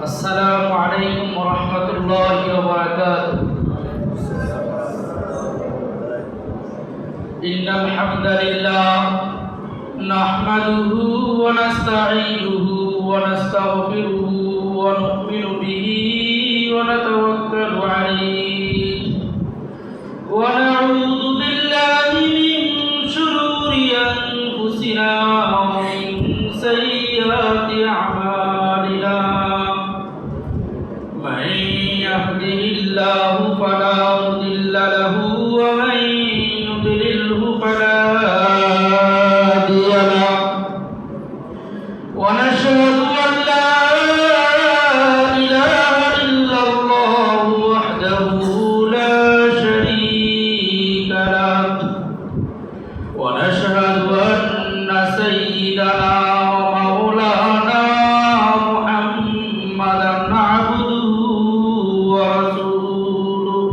السلام عليكم ورحمة الله وبركاته. إن الحمد لله نحمده ونستعينه ونستغفره ونؤمن به ونتوكل عليه ونعوذ بالله من شرور أنفسنا ومن سيئات أعمالنا. من يهده الله فلا مضل له ومن يضلله فلا هادي له. ونشهد أن لا إله إلا الله وحده لا شريك له. ونشهد أن سيدنا ومولانا محمدا عبده ورسوله.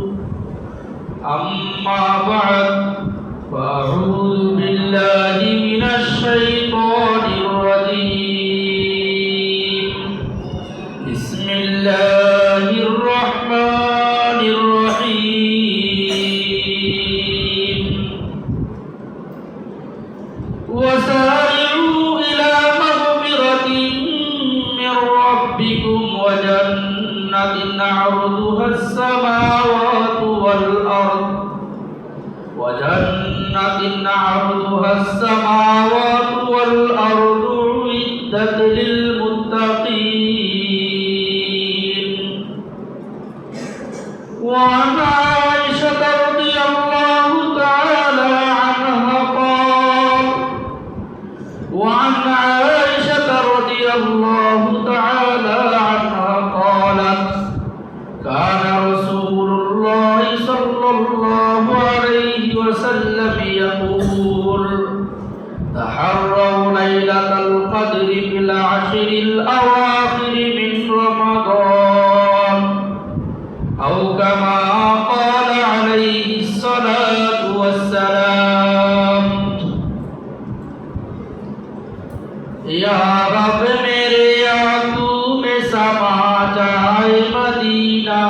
أما بعد فأعوذ بالله من الشيطان الرجيم. بسم الله الرحمن الرحيم. وسارعوا إلى مغفرة من ربكم وجنة عرضها السماوات والأرض أعدت للمتقين. وعن عائشة رضي الله تعالى عنها قالت: كان رسول الله صلى الله عليه وسلم يقول: تحروا ليلة القدر في العشر الأواخر من رمضان، أو كما قال عليه الصلاة والسلام. या रब मेरे आंखू में समा जाए मदीना,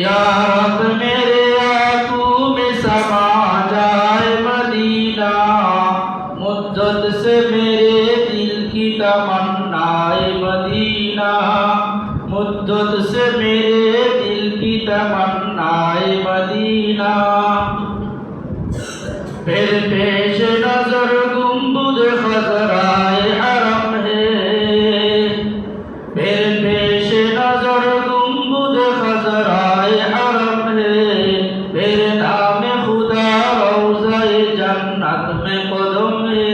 या रब मेरे आंखू में समा जाए मदीना। मुद्दत से मेरे दिल की तमन्नाए मदीना, मुद्दत से मेरे दिल की तमन्नाए मदीना। फिर पेश नजर गुंबद खजराए हरम है, फिर पेश नजर गुंबद खजराए हरम है। फिर नाम खुदा रौज़ाए जन्नत में कदम है,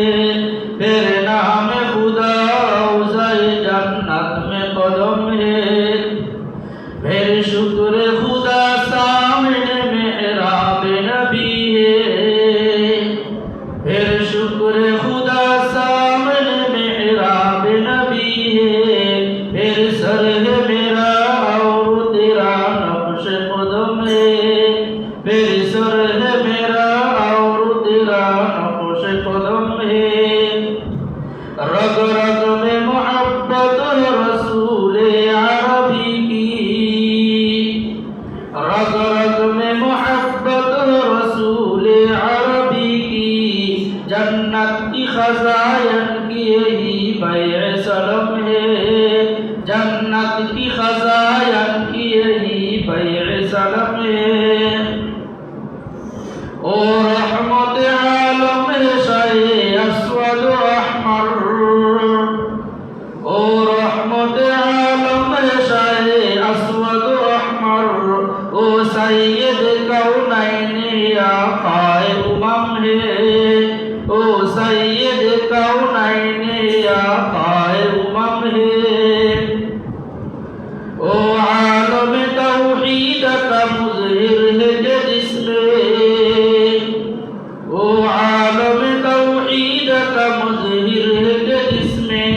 फिर नाम खुदा रौज़ाए जन्नत में कदम है। फिर शुक्र खुदा सामने मेहराब नबी है, फिर शुक्र खुदा सामने मेहराब नबी है। फिर सर है मेरा और तेरा नक्श कदम है, फिर सर है मेरा और तेरा नक्श कदम है। रग रग में मोहब्बत है रसूल अरबी की, रग रग में मोहब्बत है रसूल अरबी की। जन्नत की खजायन की यही बैअ सलम है, जन्नत की खजायन की यही बैअ सलम है। ओ रहमत आलम है शाहे अस्वद अहमर, ओ रहमत आलम है शाहे अस्वद अहमर। ओ सैयद कौनैन आक़ाए उमम है, ओ सैयद कौनैन आक़ाए उमम है। ओ आलम तौहीद का मुज़हिर है जिसमें, ओ आलम तौहीद का मुज़हिर है जिसमें।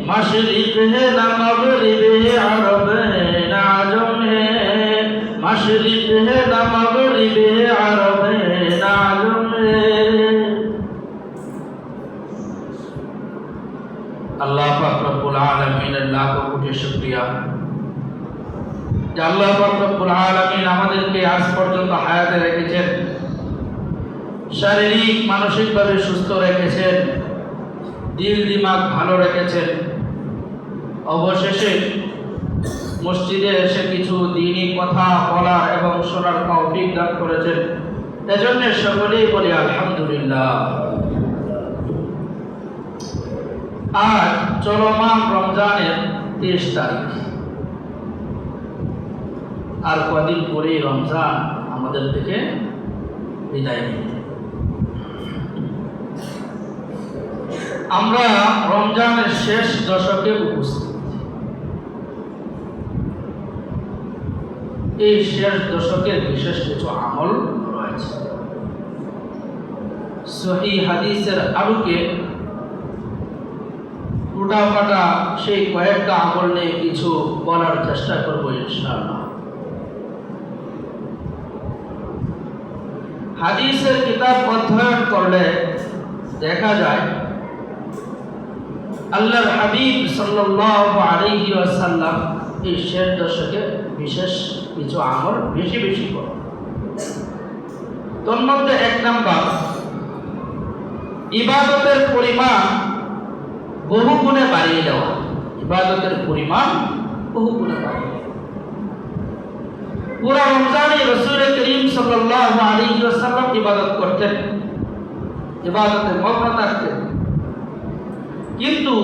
मशरिक़ है न मग़रिब है, अरब है न आजम है। मशरिक़ है न मग़रिब है, अरब है न आजम है। अल्लाह আল্লাহ পাক রব্বুল আলামিনের লাখ কোটি শুকরিয়া যে আল্লাহ পাক রব্বুল আলামিন আমাদেরকে আজ পর্যন্ত হায়াতে রেখেছেন, শারীরিক মানসিকভাবে সুস্থ রেখেছেন, দিল দিমাগ ভালো রেখেছেন। অবশেষে মসজিদে এসে কিছু দ্বীনি কথা বলার এবং শোনার তৌফিক দান করেছেন, এজন্য সকলেই বলি আলহামদুলিল্লাহ। আজ চলমান রমজানের 23 তারিখ, আর কদিন পরেই রমজান আমাদের থেকে বিদায় নিবে। আমরা রমজানের শেষ দশকে উপস্থিত। এই শেষ দশকের বিশেষ কিছু আমল রয়েছে। সহিহ হাদিসের আলোকে টুটাফাটা সেই কয়েকটা আমল নিয়ে কিছু বলার চেষ্টা করবো ইনশাআল্লাহ। হাদিসের কিতাব অধ্যয়ন করলে দেখা যায় আল্লাহর হাবিব সাল্লাল্লাহু আলাইহি ওয়াসাল্লাম এই শেষ দশকে বিশেষ কিছু আমল বেশি বেশি করে। তোর মধ্যে 1 নাম্বার, ইবাদতের পরিমাণ বহু গুণে বাড়িয়ে দেওয়া। ইবাদতের পরিমাণ বহু গুণে বাড়িয়ে দেওয়া। পুরা রমজানে রাসূল করিম সাল্লাল্লাহু আলাইহি ওয়াসাল্লাম ইবাদত করতেন, ইবাদতে মগ্ন থাকতেন, কিন্তু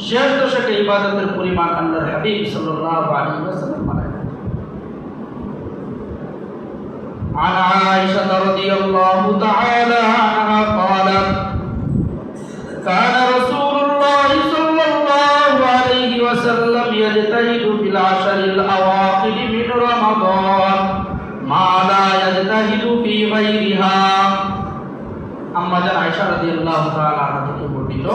শেষ দশকে ইবাদতের পরিমাণ আল্লাহর হাবিব সাল্লাল্লাহু আলাইহি ওয়াসাল্লাম বাড়ায়। عن عائشة رضي الله تعالى عنها قالت كان رسول الله صلى الله عليه وسلم يجتهد في العشر الأواخر من رمضان ما لا يجتهد في غيرها। أما جاء عائشة رضي الله تعالى عنها থেকে বর্ণিত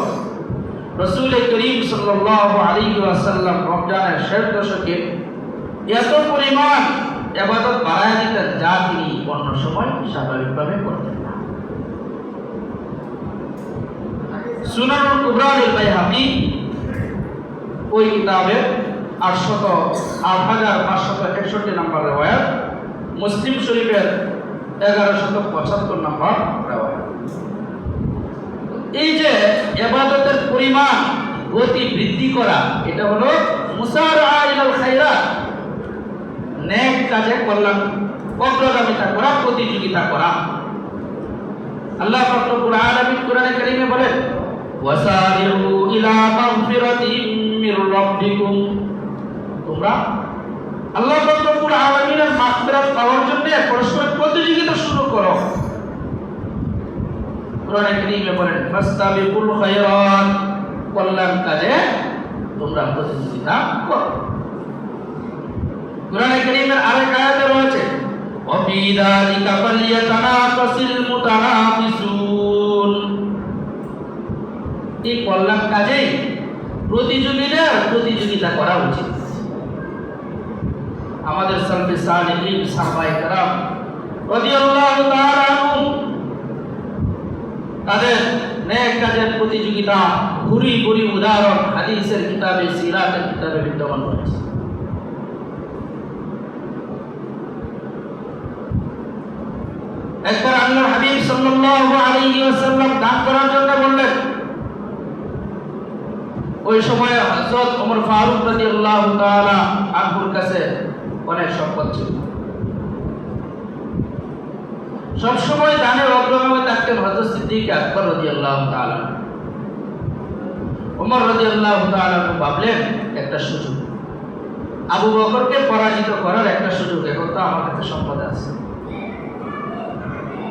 রাসূল করিম সাল্লাল্লাহু আলাইহি ওয়াসাল্লাম রমজানের শেষ দশকে এত পরিমাণ ইবাদত বাড়ায় দিতেন যা তিনি অন্য সময় স্বাভাবিকভাবে করতেন না। সুনানুল কুবরা লিল বাইহাকি ওই কিতাবের 8561 নম্বর riwayat, মুসলিম শরীফের 1175 নম্বর riwayat। এই যে ইবাদতের পরিমাণ গতি বৃদ্ধি করা, এটা হলো মুসারআ ইলাল খায়রাত, নেক কাজে কল্যাণ অগ্রগামিতা করা, প্রতিযোগিতা করা। আল্লাহ পাক রব্বুল আলামিন কোরআনে কারীমে বলেন ওয়াসারিউ ইলা মাগফিরাতিম মির রাব্বিকুম, তোমরা আল্লাহ পাক রব্বুল আলামিনের মাগফিরাত পাওয়ার জন্য পরস্পর প্রতিযোগিতা শুরু করো। কোরআনে কারীমে বলেন ফাস্তাবিকুল খায়রাত, কল্যাণ কাজে তোমরা প্রতিযোগিতা করো। কোরআনে কারীমের আরেক আয়াতে রয়েছে ওয়াফি যালিকা ফালইয়াতানাফাসিল মুতানাফিসুন, এই কল্যাণ কাজে প্রতিযোগিতা করা উচিত। আমাদের সালফে সালেহিন সাহাবায়ে কেরাম রাদিয়াল্লাহু তাআলা আনহুম তাদের নেক কাজের প্রতিযোগিতা ভুরি ভুরি উদাহরণ হাদিসের কিতাবে, সিরাতের কিতাবে বিদ্যমান রয়েছে। একবার আল্লাহর হাবিব সাল্লাল্লাহু আলাইহি ওয়াসাল্লাম দান করার জন্য বললেন। ওই সময় হযরত ওমর ফারুক রাদিয়াল্লাহু তাআলা আনহুর কাছে অনেক সম্পদ ছিল, সব সময় দানের অগ্রগামী থাকতেন হযরত সিদ্দিক আকবর রাদিয়াল্লাহু তাআলা। ওমর রাদিয়াল্লাহু তাআলা ভাবলেন একটা সুযোগ, আবু বকরকে পরাজিত করার একটা সুযোগ, এখন তো আমার কাছে সম্পদ আছে।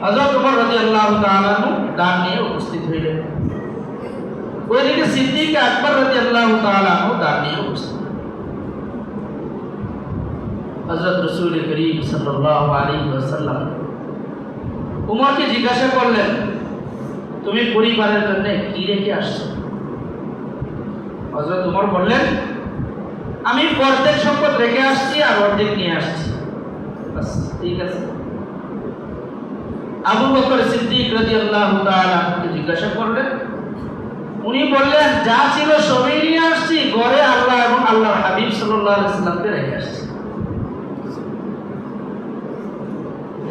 হযরত ওমর রাদিয়াল্লাহু তাআলা দান নিয়ে উপস্থিত হইলেন। ওইদিকে সিদ্দিক আকবর রাদিয়াল্লাহু তাআলা দান নিয়ে উপস্থিত। হযরত রাসূল করিম সাল্লাল্লাহু আলাইহি ওয়াসাল্লাম ওমরকে জিজ্ঞাসা করলেন, তুমি পরিবারের জন্য কি রেখে আসছো? হযরত ওমর বললেন, আমি অর্ধেক সম্পদ রেখে আসছি আর অর্ধেক নিয়ে আসছি। বাস, ঠিক আছে। আবু বকর সিদ্দিক রাদিয়াল্লাহু তাআলা কে জিজ্ঞাসা করলেন, উনি বললেন যা ছিল সবই নিয়ে আসছি, ঘরে আল্লাহ এবং আল্লাহর হাবিব সাল্লাল্লাহু আলাইহি ওয়াসাল্লামকে রেখে আসছি।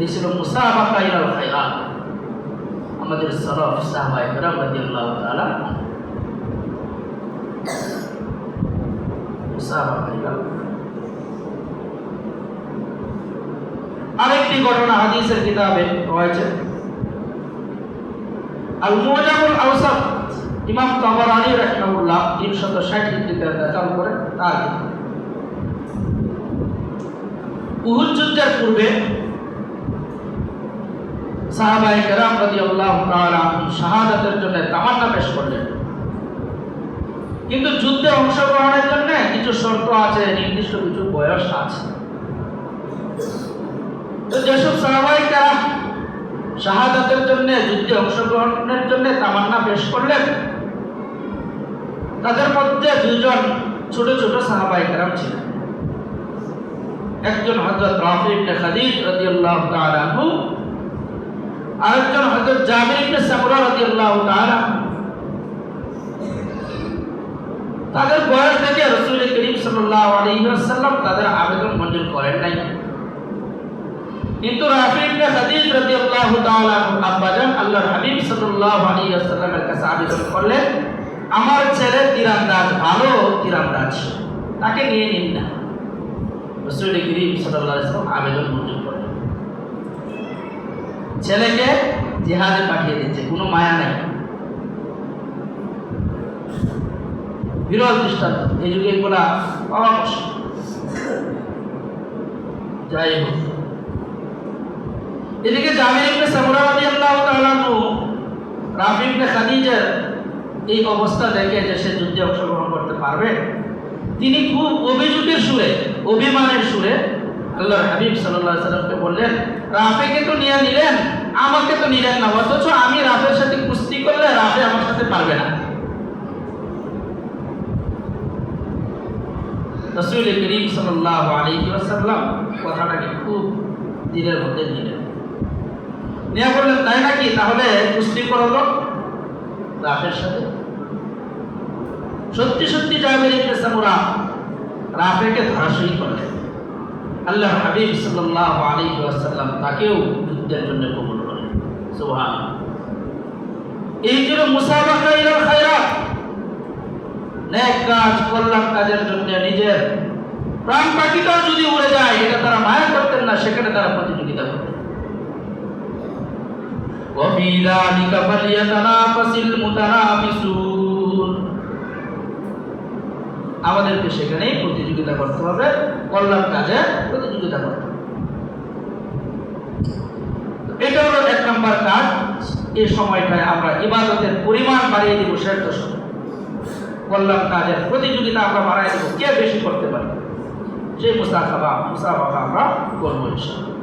এই ছিল মুসাবাকা ইলাল খায়রাত। আমাদের সালাফ সাহাবায়ে কেরাম রাদিয়াল্লাহু তাআলা মুসাবাকা ইলাল। আরেকটি ঘটনা হাদিসের কিতাবে রয়েছে, আল মুজামুল আওসাত, ইমাম তাবারানী রাহিমাহুল্লাহ 360 হিজরিতে দাখিল করে তার উহুদ যুদ্ধের পূর্বে সাহাবায়ে কেরাম রাদিয়াল্লাহু তাআলা শাহাদাতের জন্য তামান্না পেশ করলেন, কিন্তু যুদ্ধে অংশগ্রহণের জন্য কিছু শর্ত আছে, নির্দিষ্ট কিছু বয়স আছে। তো যেসব সাহাবায়ে কেরাম শাহাদাতের জন্য যুদ্ধে অংশগ্রহণের জন্য তামান্না পেশ করলেন, তাদের মধ্যে দুজন ছোট ছোট সাহাবায়ে কেরাম ছিলেন। একজন হযরত রাফি ইবনে খাদিজ রাদিয়াল্লাহু তাআলা আনহু, আরেকজন হযরত জাবির ইবনে সামুরা রাদিয়াল্লাহু তাআলা। তাদের বয়স দেখে রাসূল করিম সাল্লাল্লাহু আলাইহি ওয়াসাল্লাম তাদের আবেদন মঞ্জুর করেন নাই, কিন্তু রাফি ইবনে খাদিজ রাদিয়াল্লাহু তাআলা আব্বাজান আল্লাহর হাবিব সাল্লাল্লাহু আলাইহি ওয়াসাল্লামের কাছে আবেদন করলেন, আমার ছেলে তীরন্দাজ, ভালো তীরন্দাজ, তাকে নিয়ে নিন না। রাসূল করিম সাল্লাল্লাহু আলাইহি ওয়াসাল্লাম আবেদন মঞ্জুর করলেন, ছেলেকে জিহাদে পাঠিয়ে দিচ্ছে, কোনো মায়া নাই। বিরল দৃষ্টান্ত, এই যুগে এগুলা পাওয়া মুশকিল। যাই হোক, এদিকে জাবির ইবনে সামুরা রাদিয়াল্লাহু তাআলা আনহু রাফি ইবনে খাদিজার এই অবস্থা দেখে যে সে যুদ্ধে অংশগ্রহণ করতে পারবে, তিনি খুব অভিযোগের সুরে, অভিমানের সুরে আল্লাহর হাবিব সাল্লাল্লাহু আলাইহি ওয়াসাল্লামকে বললেন, রাফিকে তো নিয়ে নিলেন, আমাকে তো নিলেন না, অথচ আমি রাফের সাথে কুস্তি করলে রাফি আমার সাথে পারবে না। রাসূল করিম সাল্লাল্লাহু আলাইহি ওয়াসাল্লাম কথাটাকে খুব দিলের মধ্যে নিলেন, নিয়ে বললেন, তাই নাকি, তাহলে কুস্তি করো তো রাফের সাথে। সত্যি সত্যি জাবির ইবনে সামুরা রাফেকে ধরাশয়ী করলেন। আল্লাহর হাবিব সাল্লাল্লাহু আলাইহি ওয়াসাল্লাম তাকেও যুদ্ধের জন্য কবুল করলেন। সুবহানাল্লাহ। এই ছিল মুসাবাকা ইলাল খায়রাত, নেক কাজ, কল্যাণ কাজের জন্য নিজের প্রাণ পাখিটাও যদি উড়ে যায়, এটা তারা মায়া করতেন না, সেখানে তারা প্রতিযোগিতা করতেন। وفي ذلك فليتنافس المتنافسون। আমাদেরকে সেখানেই প্রতিযোগিতা করতে হবে, কল্যাণ কাজে প্রতিযোগিতা করতে হবে। এটা হলো এক নম্বর কাজ। এই সময়টায় আমরা ইবাদতের পরিমাণ বাড়িয়ে দিব, সেটা কল্যাণ কাজের প্রতিযোগিতা আমরা বাড়াই দেব, কে বেশি করতে পারে, সেই মুসাবাকা আমরা করবো ইনশাআল্লাহ।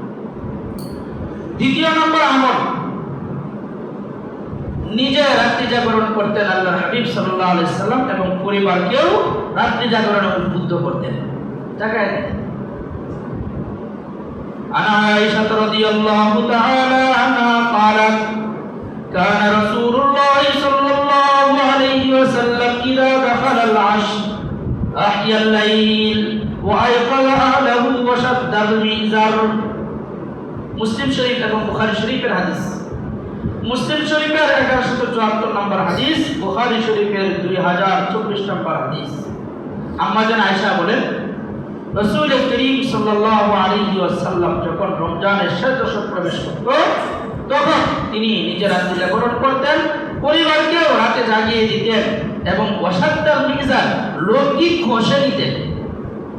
দ্বিতীয় নম্বর আমল, নিজে রাত্রি জাগরণ করতেন আল্লাহর হাবিব সাল্লাল্লাহু আলাইহি সাল্লাম, এবং পরিবারকেও রাত্রি জাগরণে উদ্বুদ্ধ করতেন, জাগায় দিতেন। আনা আয়েশা রাদিয়াল্লাহু তাআলা আনহা قالت كان رسول الله صلى الله عليه وسلم إذا دخل العشر أحيا الليل وأيقظ أهله وشد المئزر। মুসলিম শরীফ এবং বুখারী শরীফের হাদিস। মুসলিম শরীফের 1174 নম্বর হাদিস, বুখারী শরীফের 2024 নম্বর হাদিস। আম্মা জান আয়েশা বলেন, রাসূল করিম সাল্লাল্লাহু আলাইহি ওয়াসাল্লাম যখন রমজানের শেষ দশক প্রবেশ করত, তখন তিনি নিজে রাত্রি জাগরণ করতেন, পরিবারকেও রাতে জাগিয়ে দিতেন, এবং ওয়াসাদ্দাল মিজার, লঙ্গি ঘষে নিতেন।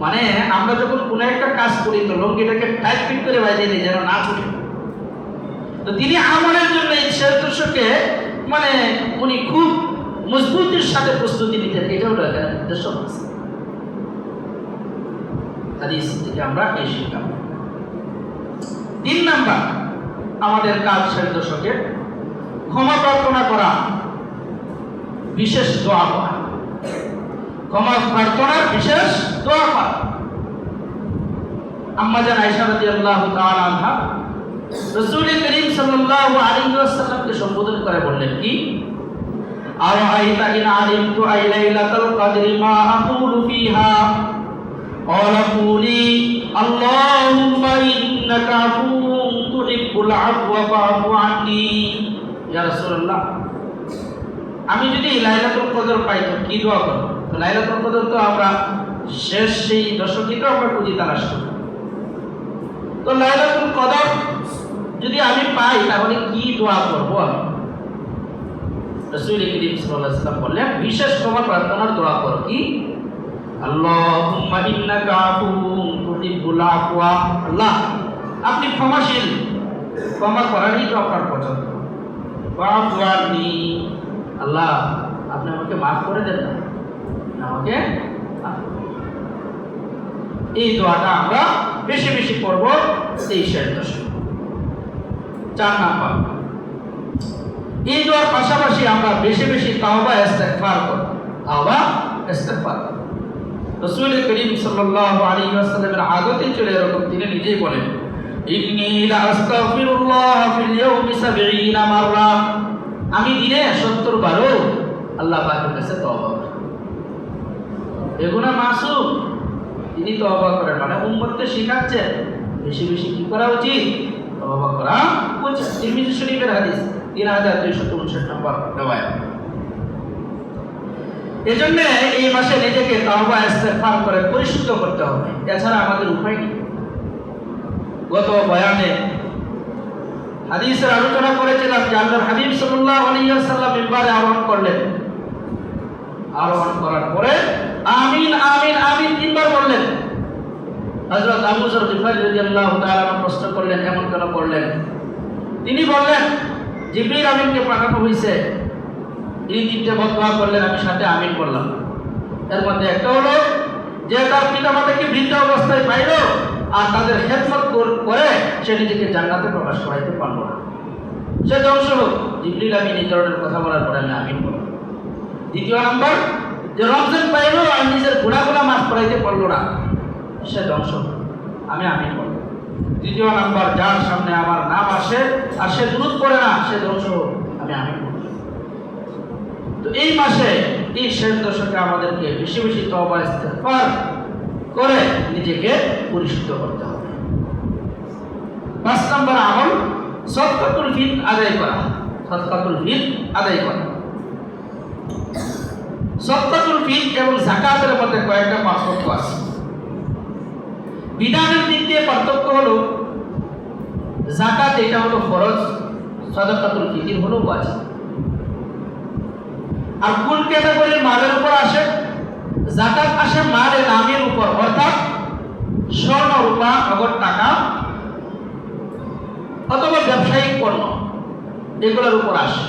মানে আমরা যখন কোনো একটা কাজ করি তো লঙ্গিটাকে টাইট ফিট করে বাইরে দিই যেন না ছুটে। তো তিনি আমলের জন্য এই শেষ দশকে মানে উনি খুব মজবুতির সাথে প্রস্তুতি নিতেন, এটাও উদ্দেশ্য আছে। হাদিস থেকে আমরা এই শিখলাম। 3 নাম্বার আমাদের কাজ শেষ দশকে ক্ষমা প্রার্থনা করা, বিশেষ দোয়া করা, ক্ষমা প্রার্থনার বিশেষ দোয়া করা। আম্মা জান আয়েশা রাদিয়াল্লাহু তাআলা আনহা রাসূল করিম সাল্লাল্লাহু আলাইহি ওয়াসাল্লামকে সম্বোধন করে বললেন কি, আরাআইতা ইন আলিমতু আই লাইলাতুল কদরি মা আকুলু ফিহা قال قولي اللهم إنك عفو تحب العفو فاعف عني يا رسول الله আমি যদি লাইলাতুল কদর পাইতাম কি দোয়া করব? তো লাইলাতুল কদর তো আমরা শেষ সেই দশকে তো আমরা খুঁজি তালাশ করি। তো লাইলাতুল কদর যদি আমি পাই তাহলে কি দোয়া করব? রাসূল করিম সাল্লাল্লাহু আলাইহি ওয়াসাল্লাম বললেন বিশেষ ক্ষমা প্রার্থনার দোয়া করো। কি? আল্লাহুম্মা ইন্নাকা আফুউন তুহিব্বুল আফওয়া। আল্লাহ আপনি ক্ষমাশীল, ক্ষমা করারই তো আপনার পছন্দ। ফাআফু আন্নি, আল্লাহ আপনি আমাকে মাফ করে দেন না, আমাকে এই দোয়াটা আমরা বেশি বেশি করব 23-এর দশকে। 4 নাম্বার, এই দোয়ার পাশাপাশি আমরা বেশি বেশি তাওবা ইস্তেগফার করব। তাওবা ইস্তেগফার রাসূল করিম সাল্লাল্লাহু আলাইহি ওয়াসাল্লামের আদতে চলে এরকম, তিনি নিজেই বলেন ইন্নী লা আস্তাগফিরুল্লাহ ফিল ইয়াউমি 70 মাররা, আমি দিনে 70 বারও আল্লাহ পাকের কাছে তওবা করি। এগুনা মাসুম, তিনি তওবা করেন, মানে উম্মতকে শিখাচ্ছেন বেশি বেশি কি করা উচিত, তওবা করা উচিত। তিরমিজি শরীফের হাদিস 3259 নম্বর রওয়ায়াত। এজন্য এই মাসে নিজেকে তাওবা ইস্তেগফার করে পরিশুদ্ধ করতে হবে, এছাড়া আমাদের উপায় নেই। গত বয়ানে হাদিসের আলোচনা করেছিলাম যে আল্লাহর হাবিব সাল্লাল্লাহু আলাইহি ওয়াসাল্লাম মিম্বারে আরোহণ করলেন, আরোহণ করার পরে আমিন আমিন আমিন 3 বার বললেন। হযরত আবু যর গিফারী রাদিয়াল্লাহু তাআলা প্রশ্ন করলেন এমন কেন করলেন? তিনি বললেন জিবরিল আমিনকে পাঠানো হয়েছে, তিনি 3টে বদদোয়া করলেন, আমি সাথে আমিন বললাম। এর মধ্যে একটা হলো যে তার পিতামাতাকে বৃদ্ধ অবস্থায় পাইল আর তাদের খেদমত করে সে নিজেকে জান্নাতে প্রবেশ করাইতে পারল না, সে ধ্বংস হোক। জিবরিল আমিন এই ধরনের কথা বলার পরে আমি আমিন বললাম। 2 নাম্বার, যে রমজান পাইল আর নিজের গুনাহগুলো মাফ করাইতে পারল না, সে ধ্বংস হোক, আমি আমিন বললাম। 3 নাম্বার, যার সামনে আমার নাম আসে আর সে দুরূদ পড়ে না, সে ধ্বংস হোক, আমি আমিন বললাম। তো এই মাসে এই শেষ দশকে আমাদেরকে বেশি বেশি তওবা ইস্তেগফার করে নিজেকে পরিশুদ্ধ করতে হবে। 5 নম্বর আমল সাদকাতুল ফিতর আদায় করা। সাদকাতুল ফিতর আদায় করা। সাদকাতুল ফিতর এবং যাকাতের মধ্যে কয়েকটা পার্থক্য আছে। বিধানের দিক দিয়ে পার্থক্য হলো যাকাত এটা হলো ফরজ, সাদকাতুল ফিতর হলো ওয়াজিব। আর কোন ক্যাটাগরির মালের উপর আসে? যাকাত আসে মালে নামের উপর, অর্থাৎ স্বর্ণ রূপা নগদ টাকা অথবা ব্যবসায়িক পণ্য এগুলোর উপর আসে।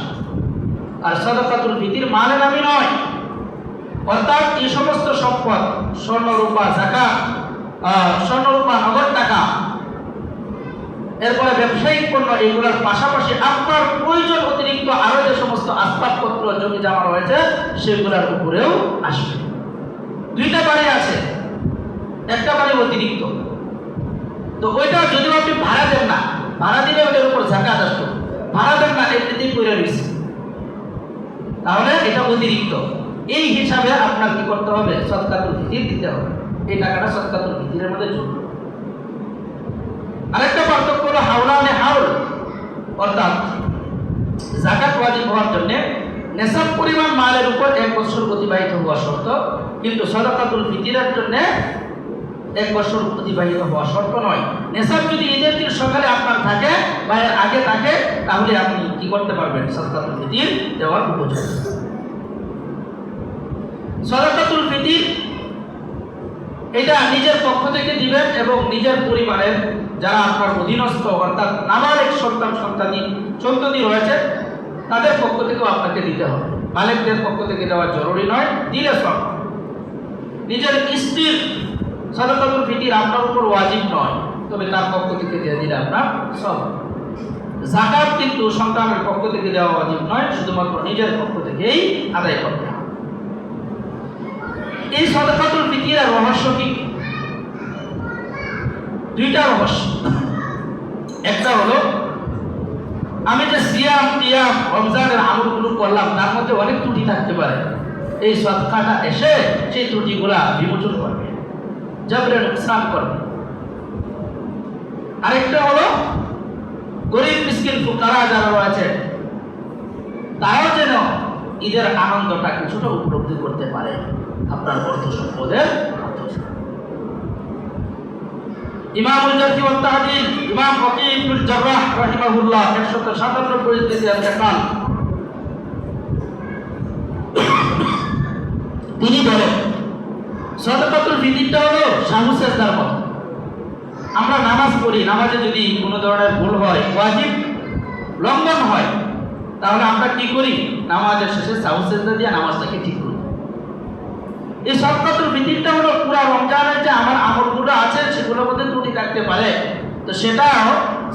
আর সাদাকাতুল ফিতর মালে নামে নয়, অর্থাৎ এই সমস্ত সম্পদ স্বর্ণ রূপা যাকাত, স্বর্ণ রূপা নগদ টাকা, এরপরে ব্যবসায়িক পণ্য, এগুলোর পাশাপাশি আপনার প্রয়োজন অতিরিক্ত আরো যে সমস্ত আসবাবপত্র জমি জমা রয়েছে সেগুলোর উপরেও আসবে। 2টা বাড়ি আছে, একটা বাড়ি অতিরিক্ত, তো ওইটা যদি আপনি ভাড়া দেন না, ভাড়া দিলে ওটার উপর যাকাত আসবে, ভাড়া দেন না এমনিতেই পড়ে রয়েছে, তাহলে এটা অতিরিক্ত। এই হিসাবে আপনার কি করতে হবে? সাদকাতুল ফিতর দিতে হবে, এই টাকাটা সাদকাতুল ফিতরের মধ্যে যোগ। আরেকটা পার্থক্য হলো হাওলানে হাউল, অর্থাৎ যাকাত ওয়াজিব হওয়ার জন্য নেসাব পরিমাণ মালের উপর 1 বছর অতিবাহিত হওয়া শর্ত, কিন্তু সাদাকাতুল ফিতরের জন্য 1 বছর অতিবাহিত হওয়া শর্ত নয়। নেসাব যদি ঈদের দিন সকালে আপনার থাকে বা এর আগে থাকে তাহলে আপনি কি করতে পারবেন? সাদাকাতুল ফিতর দেওয়ার উপযোগী। সাদাকাতুল ফিতর এটা নিজের পক্ষ থেকে দিবেন এবং নিজের পরিবারের যারা আপনার অধীনস্থ অর্থাৎ নাবালিগ সন্তানি রয়েছে তাদের পক্ষ থেকেও আপনাকে দিতে হবে। মালিকদের পক্ষ থেকে দেওয়া জরুরি নয়, দিলে সব। নিজের স্ত্রীর সাদাকাতুল ফিতর আপনার উপর ওয়াজিব নয়, তবে তার পক্ষ থেকে দিয়ে দিলে আপনার সব। যাকাত কিন্তু সন্তানের পক্ষ থেকে দেওয়া ওয়াজিব নয়, শুধুমাত্র নিজের পক্ষ থেকেই আদায় করতে হবে। এই সাদাকাতুল ফিতরের রহস্য কি? 2টা রহস্য। একটা হলো আমি যে সিয়াম তিয়াম রমজানের আমলগুলো করলাম তার মধ্যে অনেক ত্রুটি থাকতে পারে, এই সদকাটা এসে সেই ত্রুটিগুলা বিমোচন করবে, জবরে নুকসান করবে। আরেকটা হলো গরিব মিসকিন ফুকারা যারা রয়েছে তারাও যেন ঈদের আনন্দটা কিছুটা উপলব্ধি করতে পারে আপনার অর্থ সম্পদের মাধ্যমে। ইমামুল জারহি ওয়াত তা'দীল ইমাম ওয়াকি ইবনুল জাররাহ রাহিমাহুল্লাহ 197 থেকে দেখান, তিনি বলেন সাদাকাতুল ফিতরটা হলো সাহু সেজদার মতো। আমরা নামাজ পড়ি, নামাজে যদি কোনো ধরনের ভুল হয়, ওয়াজিব লঙ্ঘন হয়, তাহলে আমরা কি করি? নামাজের শেষে সাহু সেজদা দিয়ে নামাজটাকে ঠিক করি। এই সাদাকাতুল ফিতরটা হলো পুরো রমজানের যে আমার আমলগুলো আছে সেগুলোর মধ্যে ত্রুটি থাকতে পারে, তো সেটাও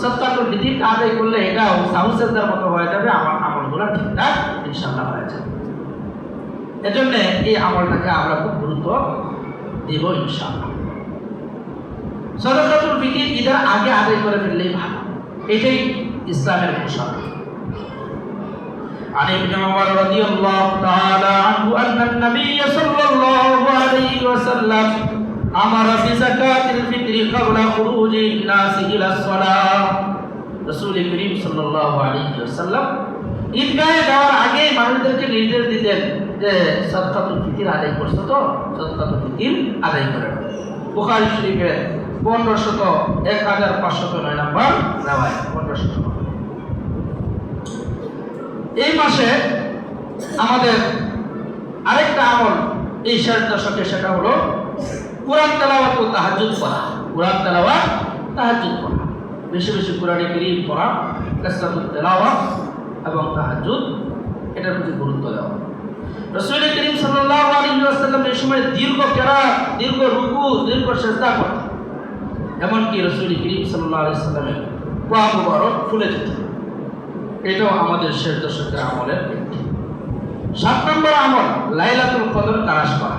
সাদাকাতুল ফিতর আদায় করলে এটাও সাহু সেজদার মতো হয়ে যাবে, আমার আমলগুলো ঠিকঠাক ইনশাআল্লাহ হয়ে যাবে। এজন্য এই আমলটাকে আমরা খুব গুরুত্ব দেব ইনশাআল্লাহ। সাদাকাতুল ফিতর ঈদের আগে আদায় করে ফেললেই ভালো, এটাই ইসলামের পোশাক। عن ابن عمر رضي الله تعالى عنه أن النبي صلى الله عليه وسلم أمر بزكاة الفطر قبل خروج الناس إلى الصلاة। رسول كريم صلى الله عليه وسلم ঈদগাহে যাওয়ার আগে মানুষদেরকে নির্দেশ দিতেন যে সাদাকাতুল ফিতর আদায় করছো তো সাদাকাতুল ফিতর আদায় করে। বুখারী শরীফে 1509 নম্বর রাওয়ায়াত 1500। এই মাসে আমাদের আরেকটা আমল এই শেষ দশকে, সেটা হলো কোরআন তেলাওয়াত ও তাহাজ্জুদ পড়া। কোরআন তেলাওয়াত তাহাজ্জুদ পড়া, বেশি বেশি কোরআনে কারীম পড়া, কাসরাতুত তেলাওয়াত এবং তাহাজ্জুদ, এটার প্রতি গুরুত্ব দেওয়া। রাসূল করিম সাল্লাল্লাহু আলাইহি ওয়াসাল্লাম এই সময় দীর্ঘ কিরাত, দীর্ঘ রুকু, দীর্ঘ সিজদা করতেন। এমনকি রাসূল করিম সাল্লাল্লাহু আলাইহি ওয়াসাল্লামের পা মুবারক ফুলে যেত। এটাও আমাদের শেষ দশকের আমলের একটি। 7 নম্বর আমল লাইলাতুল কদর তালাশ করা।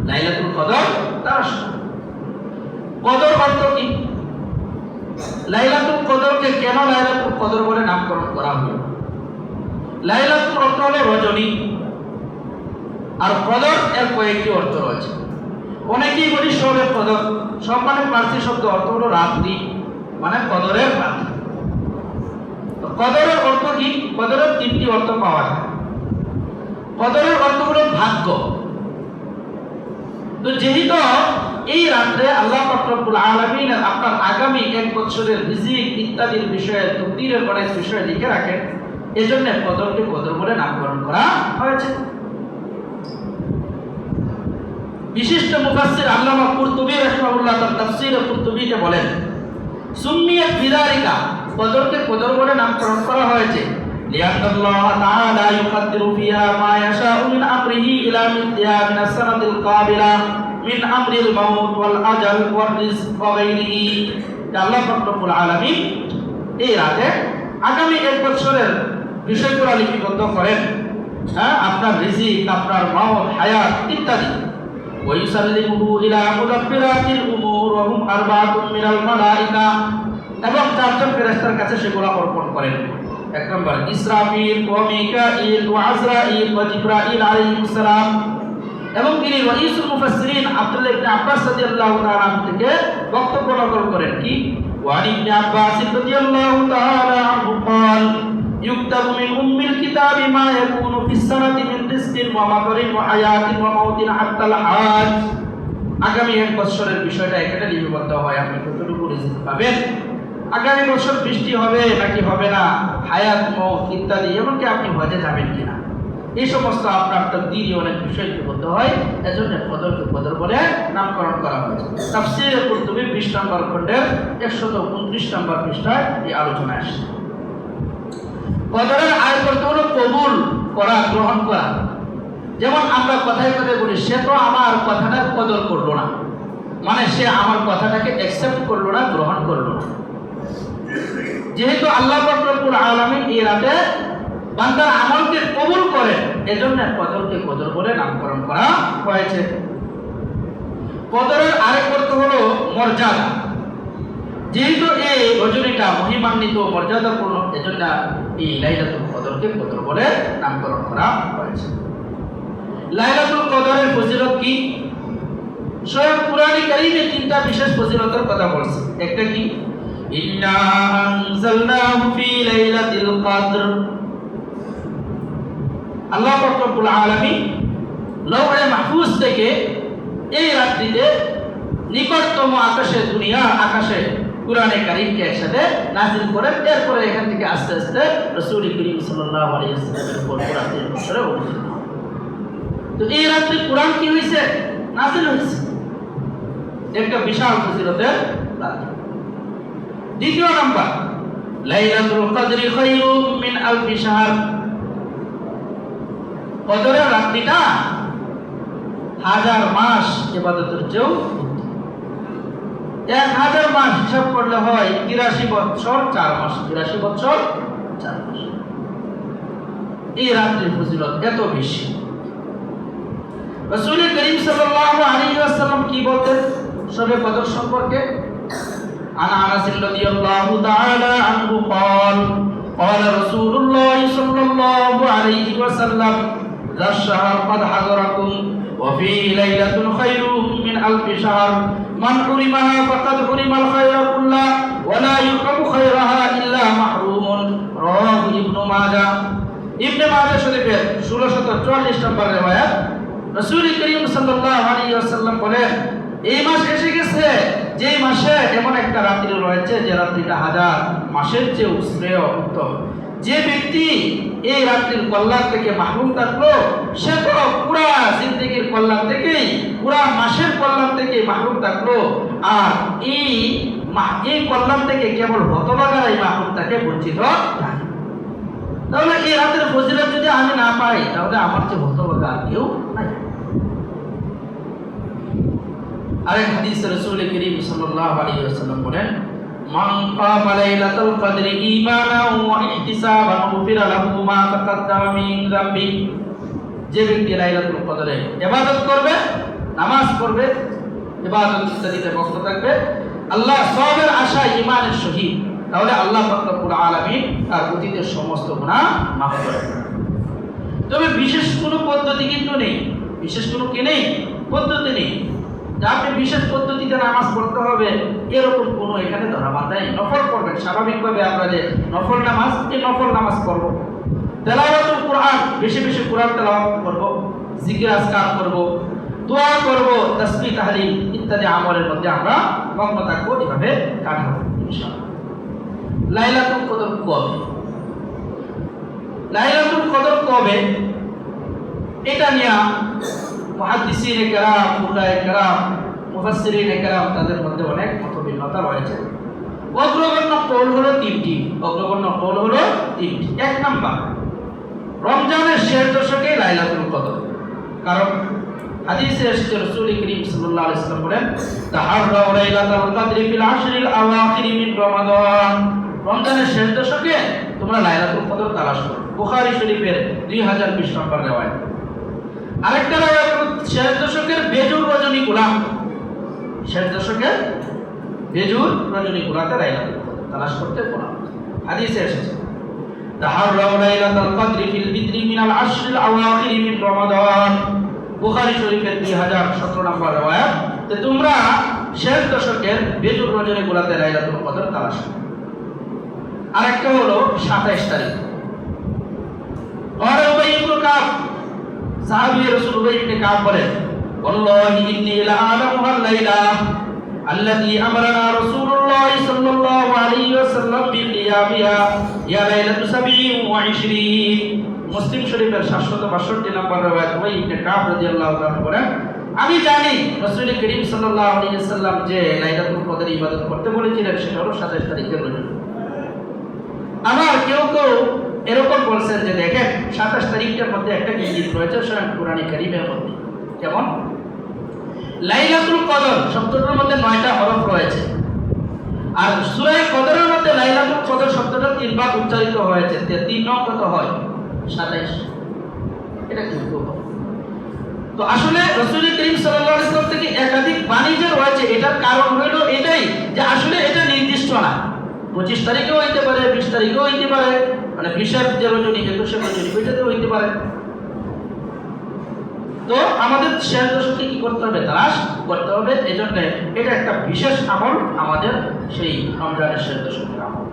লাইলাতুল কদর তালাশ করা। কদর অর্থ কি? লাইলাতুল কদরকে কেন লাইলাতুল কদর বলে নামকরণ করা হলো? লাইলাতুল অর্থ হলো রজনী, আর কদর এর কয়েকটি অর্থ রয়েছে। অনেকেই বলি শবে কদর, সব মানে পার্সি শব্দ, অর্থ হলো রাত্রি, মানে কদরের রাত্রি। কদরের অর্থ কি? কদরের 3টি অর্থ পাওয়া যায়। কদরের অর্থ হলো ভাগ্য। তো যেহেতু এই রাত্রে আল্লাহ পাক রব্বুল আলামিন আপনার আগামী 1 বছরের রিজিক ইত্যাদির বিষয়ে, তকদীরের অনেক বিষয় লিখে রাখেন, এজন্য কদরকে কদর বলে নামকরণ করা হয়েছে। বিশিষ্ট মুফাসসির আল্লামা কুরতুবী রাহিমাহুল্লাহ তার তাফসীরে কুরতুবীতে বলেন, সুম্মিয়াত বিযালিকা, কদরকে কদর বলে নামকরণ করা হয়েছে লিআন্নাল্লাহ তাআলা ইউকাদ্দিরু ফিহা মা ইয়াশাউ মিন আমরিহি ইলা মিথলিহা মিন আস-সানাতিল কাবিলা মিন আমরিল মাউত ওয়াল আজাল ওয়ার রিজক ওয়া গায়রিহি। আল্লাহ পাক রব্বুল আলামিন এই রাতে আগামী 1 বছরের বিষয়গুলো লিপিবদ্ধ করেন, আপনার রিজিক, আপনার মাউত, হায়াত ইত্যাদি। ওয়া ইউসাল্লিমুহু ইলা মুদাব্বিরাতিল উমুর ওয়া হুম আরবাতুম মিনাল মালাইকা, এবং 4 জন ফেরেশতার কাছে সেগুলো অর্পণ করেন। 1 নম্বর ইসরাফিল ওয়া মিকাইল ওয়া আজরাইল ওয়া জিবরাইল আলাইহিস সালাম। এবং তিনি রাইসুল মুফাসসিরিন আব্দুল্লাহ ইবনে আব্বাস রাদিয়াল্লাহু তাআলা থেকে বক্তব্য নকল করেন কি, ওয়া ইবনে আব্বাস রাদিয়াল্লাহু তাআলা আনহু قال يكتب من ام الكتاب ما يكون في السنه من رزق ومطر وحياه وموت حتى الحاج। আগামী 1 বছরের বিষয়টা এখানে লিপিবদ্ধ হয়, আপনি কতটুকু রিজিক পাবেন, আগামী বছর বৃষ্টি হবে নাকি হবে না, হায়াত, মওত ইত্যাদি, এমনকি আপনি হজে যাবেন কিনা, এই সমস্ত আপনার তাকদীরি অনেক বিষয় লিপিবদ্ধ হয়। এজন্য কদরকে কদর বলে নামকরণ করা হয়েছে। তাফসীরে কুরতুবী 20 নম্বর খণ্ডের 129 নম্বর পৃষ্ঠায় এই আলোচনা আসছে। কদরের আয় করতে হলো কবুল করা, গ্রহণ করা। যেমন আমরা কথায় কথায় বলি, সে তো আমার কথাটার কদর করলো না, মানে সে আমার কথাটাকে অ্যাকসেপ্ট করলো না, গ্রহণ করলো না। যেহেতু আল্লাহ পাক রব্বুল আলামিন এই রাতে বান্দার আমলকে কবুল করেন, এজন্য কদরকে কদর বলে নামকরণ করা হয়েছে। কদরের আরেক অর্থ হলো মর্যাদা। যেহেতু এই রজনীটা মহিমান্বিত মর্যাদাপূর্ণ, এজন্য এই লাইলাতুল কদরকে কদর বলে নামকরণ করা হয়েছে। লাইলাতুল কদরের ফজিলত কি? স্বয়ং কুরআনে কারীমে তিনটা বিশেষ ফজিলতের কথা বলছে। একটা কি? ইন্না আনজালনাহু ফি লাইলাতিল কদর। আল্লাহ পাক রব্বুল আলামিন লৌহে মাহফুজ থেকে এই রাত্রিতে নিকটতম আকাশে, দুনিয়ার আকাশে কুরআনে কারীমকে একসাথে নাযিল করেন। এরপরে এখান থেকে আস্তে আস্তে রাসূল করিম সাল্লাল্লাহু আলাইহি ওয়াসাল্লামের উপর কুরআনের বছরে অবতীর্ণ। তো এই রাত্রে কুরআন কি হয়েছে? নাযিল হয়েছে। একটা বিশাল ফজিলতের রাত্রি। দ্বিতীয় নাম্বার, লাইলাতুল কদরি খায়রুম মিন আলফি শাহর। কদরের রাত্রিটা 1000 মাস ইবাদতের চেয়েও উত্তম। 1000 মাস হিসাব করলে হয় 83 বছর 4 মাস। 83 বছর 4 মাস। এই রাত্রির ফজিলত এত বেশি। রাসূল করিম সাল্লাল্লাহু আলাইহি ওয়াসাল্লাম কি বলতেন শবে কদর সম্পর্কে? আনা আনাস রাদিয়াল্লাহু তাআলা আনহু قال قال رسول الله صلى الله عليه وسلم ذا الشهر قد حضركم وفيه ليلة خير من ألف شهر من حرمها فقد حرم الخير كله ولا يحرم خيرها إلا محروم رواه ابن ماجه। ইবনে মাজাহ শরীফের 1644 নম্বর riwayat রাসূল করিম সাল্লাল্লাহু আলাইহি ওয়াসাল্লাম বলেন, এই মাস এসে গেছে যে মাসে এমন একটা রাত্রি রয়েছে যে রাত্রিটা 1000 মাসের চেয়ে শ্রেয় উত্তম। যে ব্যক্তি এই রাত্রির কল্যাণ থেকে মাহরুম থাকলো সে তো পুরা জিন্দেগীর কল্যাণ থেকে, পুরা মাসের কল্যাণ থেকে মাহরুম থাকলো। আর এই কল্যাণ থেকে কেবল হতভাগারাই মাহরুম থাকে, বঞ্চিত থাকে। তাহলে এই রাতের ফজিলত যদি আমি না পাই তাহলে আমার চেয়ে হতভাগা আর কেউ নাই। আরেক হাদিসে রাসূল করিম সাল্লাল্লাহু আলাইহি ওয়াসাল্লাম বলেন, মান কামা লাইলাতুল কদরি ঈমানান ওয়া ইহতিসাবান গুফিরা লাহু মা তাকাদ্দামা মিন যামবি। যে ব্যক্তি লাইলাতুল কদরে ইবাদত করবে, নামাজ পড়বে, ইবাদত ইত্যাদিতে ব্যস্ত থাকবে, আল্লাহ সওয়াবের আশায় ঈমানের সহিত, তাহলে আল্লাহ পাক রব্বুল আলামিন তার অতীতের সমস্ত গুনাহ মাফ করে দেন। তবে বিশেষ কোনো পদ্ধতি কিন্তু নেই, বিশেষ কোনো কি নেই, পদ্ধতি নেই যে আপনি বিশেষ পদ্ধতিতে নামাজ পড়তে হবে, এরকম কোনো এখানে ধরাবান্ধা নেই। নফল পড়বেন স্বাভাবিকভাবে, আমরা যে নফল নামাজ, এই নফল নামাজ পড়বো, তেলাওয়াতুল কোরআন, বেশি বেশি কোরআন তেলাওয়াত করবো, জিকির আজকার করবো, দোয়া করবো, তাসবিহ তাহলিল ইত্যাদি আমলের মধ্যে আমরা মগ্ন থাকবো। এভাবে কাটাবো ইনশাআল্লাহ। লাইলাতুল কদর কবে? লাইলাতুল কদর কবে এটা নিয়ে মুহাদ্দিসিনে কেরাম, ফুকাহায়ে কেরাম, মুফাসসিরিনে কেরাম তাদের মধ্যে অনেক মতভিন্নতা রয়েছে। অগ্রগণ্য কৌল হলো তিনটি। অগ্রগণ্য কৌল হলো তিনটি। এক নাম্বার, রমজানের শেষ দশকে লাইলাতুল কদর। কারণ হাদিসে এসেছে রাসূল করিম সাল্লাল্লাহু আলাইহি ওয়াসাল্লাম বলেন, তাহাররাউ লাইলাতুল কদরি ফিল আশরিল আওয়াখিরি মিন রমাদান। রমজানের শেষ দশকে তোমরা লাইলাতুল কদর তালাশ করো। বুখারী শরীফের 2020 নম্বর riwayat। আরেকটা riwayat শেষ দশকের বেজুর রজনীগুলা, শেষ দশকের বেজুর রজনীগুলাতে লাইলাতুল কদর তালাশ করতে বলা হাদিসে এসেছে, তাহাররাউ লাইলাতুল কদরি ফিল বিদরি মিনাল আশরিল আওয়াখিরি মিন রমাদান। বুখারী শরীফের 2017 নম্বর riwayat। যে তোমরা শেষ দশকের বেজুর রজনীগুলাতে লাইলাতুল কদর তালাশ করো। আরেকটা হলো 27 তারিখ। আর উবাই ইবনে কাব, সাহাবী রাসূল উবাই ইবনে কাব বলেন, ওয়াল্লাহি ইন্নী লাআলামুল লাইলা আল্লাতী আমারানা রাসূলুল্লাহ সাল্লাল্লাহু আলাইহি ওয়াসাল্লাম বিকিয়ামিহা ইয়া লাইলাতু 27। মুসলিম শরীফের 762 নম্বর riwayat। উবাই ইবনে কাব রাদিয়াল্লাহু তাআলা বলেন, আমি জানি রাসূল করিম সাল্লাল্লাহু আলাইহি ওয়াসাল্লাম যে লাইলাতুল কদর ইবাদত করতে বলেছিলেন সেটা হলো 27 তারিখের রোজা। আবার কেউ কেউ এরকম বলছেন যে দেখেন 27 তারিখের মধ্যে একটা ইঙ্গিত রয়েছে স্বয়ং কোরআনে কারীমের মধ্যে। যেমন লাইলাতুল কদর শব্দটার মধ্যে 9টা হরফ রয়েছে, আর সূরা কদরের মধ্যে লাইলাতুল কদর শব্দটা 3 বার উচ্চারিত হয়েছে। 3 নং কত হয়? 27। এটা কি বলবো? তো আসলে রাসূল করিম সাল্লাল্লাহু আলাইহি ওয়াসাল্লাম থেকে একাধিক বাণী যে রয়েছে, এটার কারণ হলো এটাই যে আসলে এটা নির্দিষ্ট 25 তারিখেও হইতে পারে, 20 তারিখেও হইতে পারে, মানে 20-এর যে রজনী, 21-এর রজনী, ওইটাতেও হইতে পারে। তো আমাদের শেষ দশকে কি করতে হবে? তালাশ করতে হবে। এই জন্য এটা একটা বিশেষ আমল, আমাদের সেই রমজানের শেষ দশকের আমল।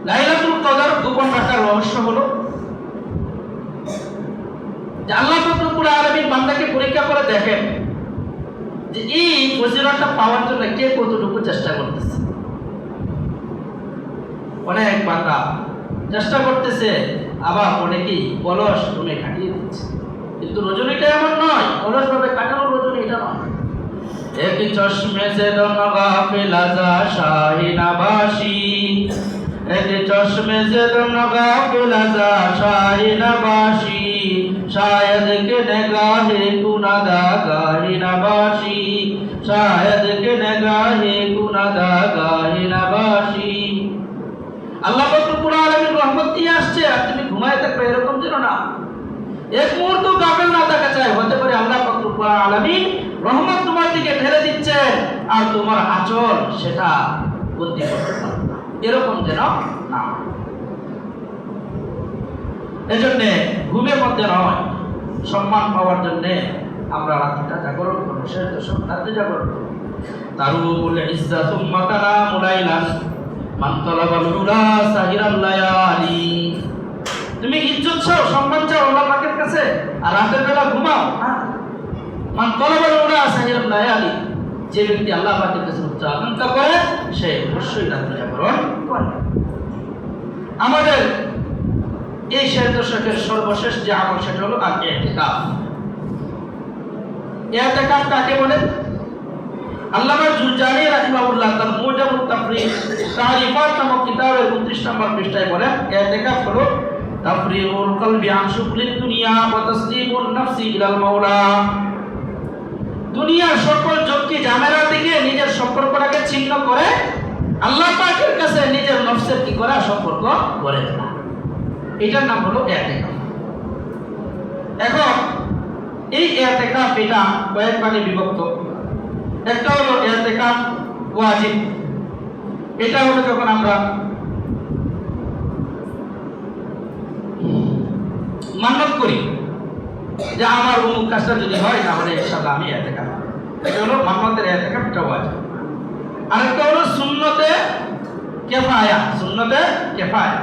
লাইলাতুল কদর গোপন রাখার রহস্য হলো যে আল্লাহ পাক রব্বুল আলামিন বান্দাকে পরীক্ষা করে দেখেন যে এই ফজিলতটা পাওয়ার জন্য কে কতটুকু চেষ্টা করতেছে। অনেক বান্দা চেষ্টা করতেছে, আবার অনেকেই অলস ঘুমে কাটিয়ে দিচ্ছে। কিন্তু রজনীটা এমন নয়, অলস ভাবে কাটানো রজনী এটা নয়। এক চশমে সে দম গাফিল আজা শাহিনাবাসী, এক চশমে সে দম গাফিল আজা শাহিনাবাসী, शायद के निगाहे गुनादा गाहे नबाशी, शायद के निगाहे गुनादा गाहे नबाशी। আল্লাহ পাক রব্বুল আলামিন রহমত দিয়ে আসছে আর তুমি ঘুমায় থাকবে, এরকম যেন না। এক মুহূর্ত গাফেল না থাকা চাই। হতে পারে আল্লাহ পাক রব্বুল আলামিন রহমত তোমার দিকে ঢেলে দিচ্ছেন আর তোমার আচল সেটা বন্দি করতে পারবে না, এরকম যেন না। এজন্য ঘুমের মধ্যে নয়, সম্মান পাওয়ার জন্য আমরা রাত্রিটা জাগরণ করব, শেষ দশক রাত্রি জাগরণ করব। তারুল ইজ্জাতু মাতানা মুলাইলান মান তালাবাল উলা সাহিরাল লায়ালি। তুমি ইজ্জত চাও, সম্মান চাও আল্লাহ পাকের কাছে, আর রাতের বেলা ঘুমাও না। মান তালাবাল উলা সাহিরাল লায়ালি, যে ব্যক্তি আল্লাহ পাকের কাছে উচ্চ আকাঙ্ক্ষা করে সে অবশ্যই রাত্রি জাগরণ করে। আমাদের এই শেষ দশকের সর্বশেষ যে আমল সেটা হলো ইতিকাফ। ইতিকাফ কাকে বলে? আল্লামা জুরজানি রাহিমাহুল্লাহ তার মুজামুত তাফরিক তারিফাত নামক কিতাবের 29 নম্বর পৃষ্ঠায় বলেন, ইতিকাফ হলো তাফরিগুল কলবি আন শুগলিদ দুনিয়া ওয়া তাসলিমুন নাফসি ইলাল মাওলা। দুনিয়ার সকল ঝক্কি ঝামেলা থেকে নিজের সম্পর্কটাকে ছিন্ন করে আল্লাহ পাকের কাছে নিজের নফসের কি করা সম্পর্ক গড়ে তোলা, এটার নাম হলো ইতিকাফ। এখন এই ইতিকাফ এটা কয়েক ভাগে বিভক্ত। একটা হলো ইতিকাফ ওয়াজিব, এটা হলো যখন আমরা মান্নত করি যে আমার অমুক কাজটা যদি হয় তাহলে ইনশাআল্লাহ আমি ইতিকাফ, এটা হলো মান্নতের ইতিকাফ, এটা ওয়াজিব। আরেকটা হলো সুন্নতে কিফায়া, সুন্নতে কিফায়া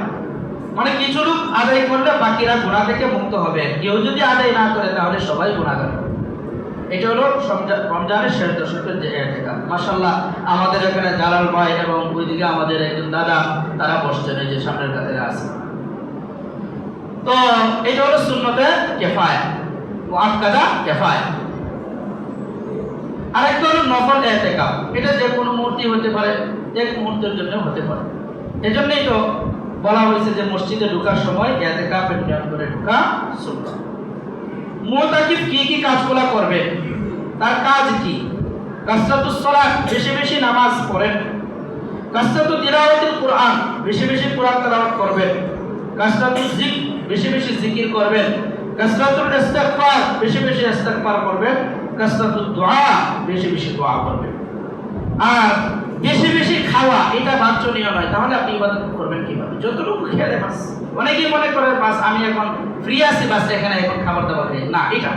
মানে কিছু লোক আদায় করলে বাকিরা গুনাহ থেকে মুক্ত হবে, কেউ যদি আদায় না করে তাহলে সবাই গুনাহগার হবে। এটা হলো রমজানের শেষ দশকের যে ইতিকাফ। মাশাআল্লাহ আমাদের এখানে জালাল ভাই এবং ওইদিকে আমাদের একজন দাদা তারা বসছেন, এই যে সামনের কাতারে আছে। তো এটা হলো সুন্নতে কিফায়া, মুআক্কাদা কিফায়া। আরেকটা হলো নফল ইতিকাফ, এটা যে কোনো মুহূর্তে হতে পারে, এক মুহূর্তের জন্য হতে পারে। এজন্যই তো বলা হয়েছে যে মসজিদে ঢোকার সময় ইতিকাফের নিয়ত করে ঢোকা সুন্নাত। মুতাকিফ কি কি কাজগুলো করবে, তার কাজ কি? কাসরাতুস সালাত, বেশি বেশি নামাজ পড়েন। কাসরাতু তিলাওয়াতিল কুরআন, বেশি বেশি কুরআন তেলাওয়াত করবেন। কাসরাতুল যিকর, বেশি বেশি জিকির করবেন। কাসরাতুল ইস্তিগফার, বেশি বেশি ইস্তিগফার করবেন। কাসরাতুদ দুআ, বেশি বেশি দোয়া করবেন। আর বেশি বেশি খাওয়া, এটা বাঞ্ছনীয় নয়। তাহলে আপনি ইবাদত করবেন কিভাবে? যতটুকু খেলে বাস। অনেকেই মনে করে বাস আমি এখন ফ্রি আছি, বাস এখানে এখন খাবার দাবার খাই না, এটা।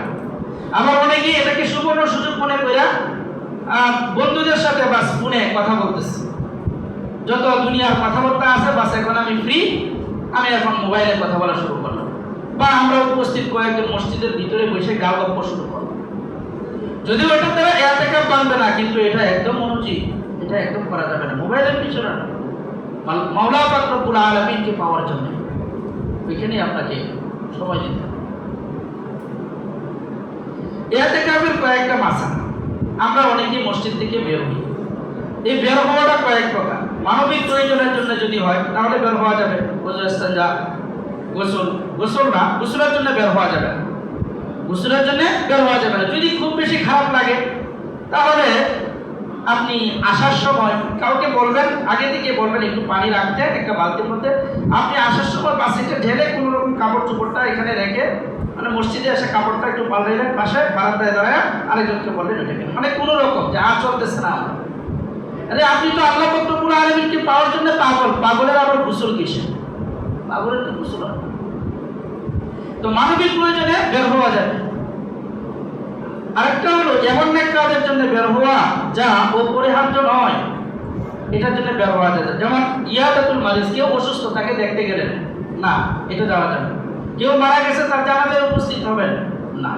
আবার অনেকেই এটাকে সুবর্ণ সুযোগ মনে করে বন্ধুদের সাথে বাস ফোনে কথা বলতেছে, যত দুনিয়ার কথাবার্তা আছে বাস এখন আমি ফ্রি, আমি এখন মোবাইলে কথা বলা শুরু করলাম। বা আমরা উপস্থিত কয়েকজন মসজিদের ভিতরে বসে গাল গপ্প শুরু করলাম। যদিও এটা তারা ইতিকাফ বানবে না, কিন্তু এটা একদম অনুচিত, এটা একদম করা যাবে না। মোবাইলের পিছনে না, মাওলা পাক রব্বুল আলামিনকে পাওয়ার জন্য ওইখানে আপনাকে সময় দিতে হবে। ইতিকাফের কয়েকটা মাসা, আমরা অনেকেই মসজিদ থেকে বের হই। এই বের হওয়াটা কয়েক প্রকার। মানবিক প্রয়োজনের জন্য যদি হয় তাহলে বের হওয়া যাবে, গোসলের জন্য বের হওয়া যাবে না, গোসলের জন্য বের হওয়া যাবে না। যদি খুব বেশি খারাপ লাগে তাহলে আপনি আসার সময় কাউকে বলবেন, আগে থেকে বলবেন একটু পানি রাখতে একটা বালতির মধ্যে। আপনি আসার সময় বাসিটা ঢেলে কোনো রকম কাপড় চোপড়টা এখানে রেখে মানে মসজিদে এসে কাপড়টা একটু পাল্টাইলেন, পাশে বারান্দায় দাঁড়ায় আরেকজনকে বললেন ওইটা কেন, মানে কোনো রকম যে আর চলতেছে না আমার। আরে আপনি তো আল্লাহ রব্বুল আলামিনকে পাওয়ার জন্য পাগল, পাগলের আবার গোসল কিসে? পাগলের তো গোসল হয়। তো মানবিক প্রয়োজনে বের হওয়া যাবে। আরেকটা হলো এমন এক কাজের জন্য বের হওয়া যা অপরিহার্য নয়, এটার জন্য বের হওয়া যাবে। যেমন ইয়াদাতুল মারিজ, কেউ অসুস্থ তাকে দেখতে গেলেন, না এটা যাওয়া যাবে। কেউ মারা গেছে তার জানাজায় উপস্থিত হবেন, না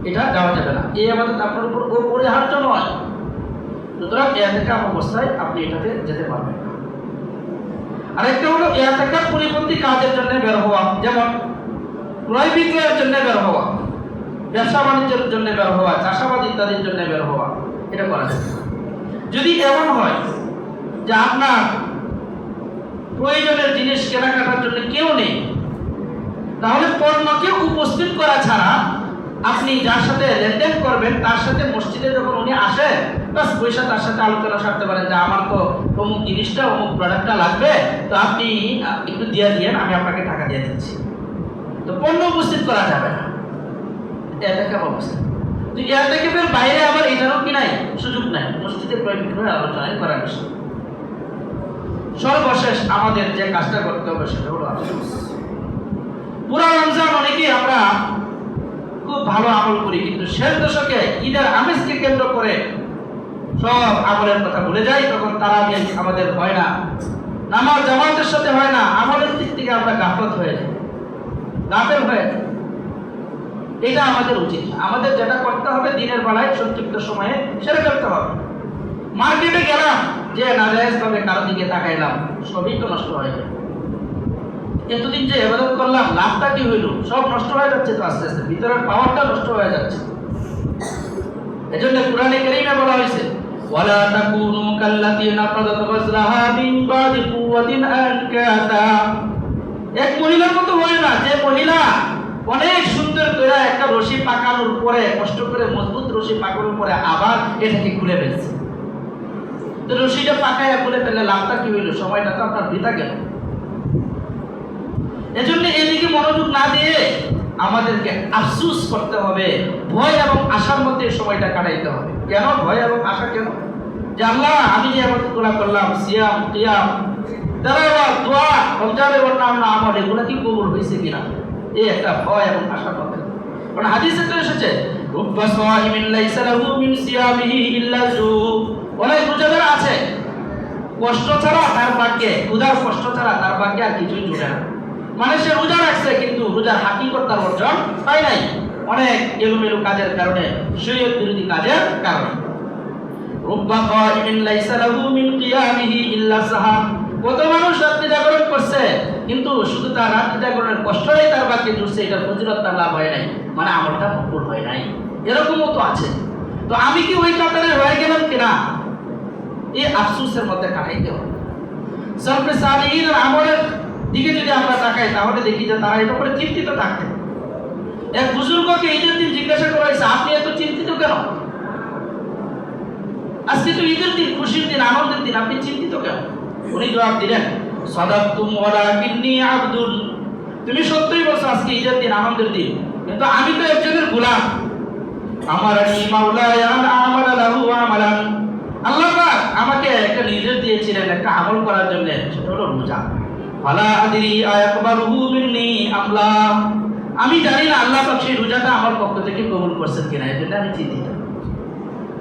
এটা যাওয়া যাবে না। এই আমাদের আপনার উপর অপরিহার্য নয়, সুতরাং ইতিকাফ অবস্থায় আপনি এটাতে যেতে পারবেন। আরেকটা হলো ইতিকাফ পরিপন্থী কাজের জন্য বের হওয়া, যেমন ক্রয় বিক্রয়ের জন্য বের হওয়া, ব্যবসা বাণিজ্যের জন্য বের হওয়া, চাষাবাদ ইত্যাদির জন্য বের হওয়া, এটা করা যায়। যদি এমন হয় যে আপনার প্রয়োজনের জিনিস কেনাকাটার জন্য কেউ নেই, তাহলে পণ্যকে উপস্থিত করা ছাড়া আপনি যার সাথে লেনদেন করবেন তার সাথে মসজিদে যখন উনি আসে বাস পয়সা তার সাথে আলোচনা সারতে পারেন যে আমার তো অমুক জিনিসটা অমুক প্রোডাক্টটা লাগবে, তো আপনি একটু দিয়ে দিয়েন, আমি আপনাকে টাকা দিয়ে দিচ্ছি। তো পণ্য উপস্থিত করা যাবে না, ইতিকাফ অবস্থা। তো ইতিকাফের বাইরে আবার এটারও কি নাই, সুযোগ নাই, মসজিদের ক্রয় বিক্রয় আলোচনায় করার বিষয়। সর্বশেষ আমাদের যে কাজটা করতে হবে সেটা হলো আফসোস। পুরা রমজান অনেকেই আমরা খুব ভালো আমল করি, কিন্তু শেষ দশকে ঈদের আমেজকে কেন্দ্র করে সব আমলের কথা ভুলে যাই, তখন তারাবিহ আমাদের হয় না, নামাজ জামাতের সাথে হয় না, আমলের দিক থেকে আমরা গাফলত হয়ে যাই, গাফেল হয়ে যাই। এটা আমাদের উচিত। আমাদের যেটা করতে হবে দিনের বেলায় সংক্ষিপ্ত সময়ে সেটা করতে হবে। মার্কেটে গেলাম যে নাজায়েজ ভাবে কারো দিকে তাকাইলাম, সবই তো নষ্ট হয়ে যায়। এতদিন যে ইবাদত করলাম লাভটা কি হইল, সব নষ্ট হয়ে যাচ্ছে তো আস্তে আস্তে, ভিতরের পাওয়ারটা নষ্ট হয়ে যাচ্ছে। এজন্য কোরআনে কারীমে বলা হয়েছে ওয়ালা তাকুনু কাল্লাতী নাকাদাত গাজলাহা মিন বাদি কুওয়াতিন আনকাতা। এক মহিলার মতো হয় না যে মহিলা অনেক সুন্দর করে একটা রশি পাকানোর পরে, কষ্ট করে মজবুত রশি পাকানোর পরে আবার এটাকে খুলে ফেলছে। তো রশিটা পাকায় খুলে ফেললে লাভটা কি হইল, সময়টা তো আপনার বৃথা গেল। এজন্য এদিকে মনোযোগ না দিয়ে আমাদেরকে আফসোস করতে হবে, ভয় এবং আশার মধ্যে সময়টা কাটাইতে হবে। কেন ভয় এবং আশা? কেন যে আল্লাহ আমি যে ইবাদতগুলো করলাম, সিয়াম কিয়াম তেলাওয়াত দোয়া রমজানের অন্যান্য আমল, এগুলো কি কবুল হয়েছে কিনা, এই একটা ভয় এবং আশার মধ্যে। কারণ হাদিসে তো এসেছে রুব্বা সাইমিন লাইসা লাহু মিন সিয়ামিহি ইল্লা জু, অনেক রোজাদার আছে কষ্ট ছাড়া তার ভাগ্যে, ক্ষুধার কষ্ট ছাড়া তার ভাগ্যে আর কিছুই জুটে না। মানে সে রোজা রাখছে কিন্তু রোজার হাকিকত তার অর্জন পায় নাই, অনেক এলোমেলো কাজের কারণে, শরীয়ত বিরোধী কাজের কারণে। রুব্বা কাইমিন লাইসা লাহু মিন কিয়ামিহি ইল্লা সাহাম, কত মানুষ রাত্রি জাগরণ করছে কিন্তু শুধু তার রাত্রি জাগরণের কষ্টই তার ভাগ্যে জুটছে, এটার ফজিলত তার লাভ হয় নাই, মানে আমলটা মকবুল হয় নাই। এরকমও তো আছে। তো আমি কি ওই কাতারে হয়ে গেলাম কিনা, এই আফসোসের মধ্যে কাটাইতে হবে। সালফে সালিহিনের আমলের দিকে যদি আমরা তাকাই তাহলে দেখি যে তারা এটা করে চিন্তিত থাকতেন। এক বুজুর্গকে ঈদের দিন জিজ্ঞাসা করা হয়েছে আপনি এত চিন্তিত কেন, আজকে তো ঈদের দিন, খুশির দিন, আনন্দের দিন, আপনি চিন্তিত কেন? উনি জবাব দিলেন সাদাকতুম ওয়ালাকিন্নী আবদুন, তুমি সত্যই বলছো আজকে ঈদের দিন, আনন্দের দিন, কিন্তু আমি তো একজনের গোলাম। আমারানি মাওলায়া আন আমালা লাহু আমালান, আল্লাহ পাক আমাকে একটা নির্দেশ দিয়েছিলেন একটা আমল করার জন্য, সেটা হলো রোজা। ফালা আদরি আয়াকবালুহু মিন্নি আমলা, আমি জানি না আল্লাহ পাক সেই রোজাটা আমার পক্ষ থেকে কবুল করছেন কিনা, এজন্য আমি চিন্তিত।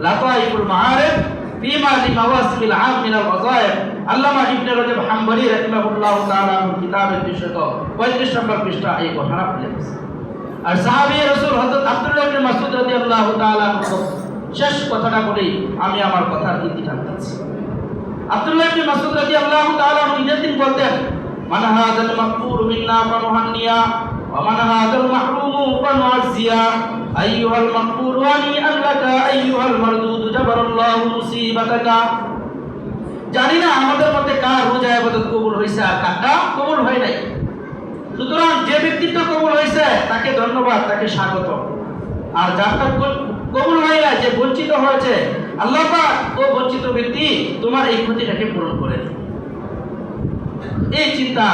লাতাইফুল মাআরিফ ফিমা লিমাওয়াসিল আম মিনাল ওয়াযায়েফ, আল্লামা ইবনে রাজব হাম্বলি রাহিমাহুল্লাহু তাআলা কিতাবের 235 নম্বর পৃষ্ঠা এই কথাটা লিখেছেন। আর সাহাবী রাসূল হযরত আব্দুল্লাহ ইবনে মাসউদ রাদিয়াল্লাহু তাআলা শেষ কথাটা বলেই আমি আমার কথার ইতি টানতেছি। আব্দুল্লাহ ইবনে মাসউদ রাদিয়াল্লাহু তাআলা ঈদের দিন বলতেন মান হাদাল মাকফুর মিন্না ফানুহান্নিয়া ওয়া মান হাদাল মাহরুমু ফানুআযিয়া, আইয়ুহাল মাকফুর ওয়ানি আল্লাকা আইয়ুহাল মারদুদ জাবারাল্লাহু মুসিবাতাকা। জানি না আমাদের মধ্যে কার রোজা ইবাদত কবুল হয়েছে আর কারটা কবুল হয় নাই, সুতরাং যে ব্যক্তিত্ব কবুল হয়েছে তাকে ধন্যবাদ, তাকে স্বাগত। আর যারটা কবুল হয় না, যে বঞ্চিত হয়েছে, আল্লাহ পাক ও বঞ্চিত ব্যক্তি তোমার এই ক্ষতিটাকে পূরণ করে। এই চিন্তা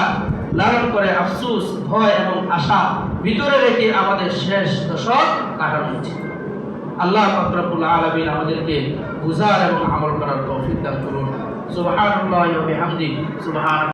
লালন করে আফসোস, ভয় এবং আশা ভিতরে রেখে আমাদের শেষ দশক কাটানো উচিত। আল্লাহ পাক রব্বুল আলামিন আমাদেরকে বুঝার এবং আমল করার তৌফিক দান করুন। সুবহানাল্লাহি ওয়া বিহামদিহি সুবহান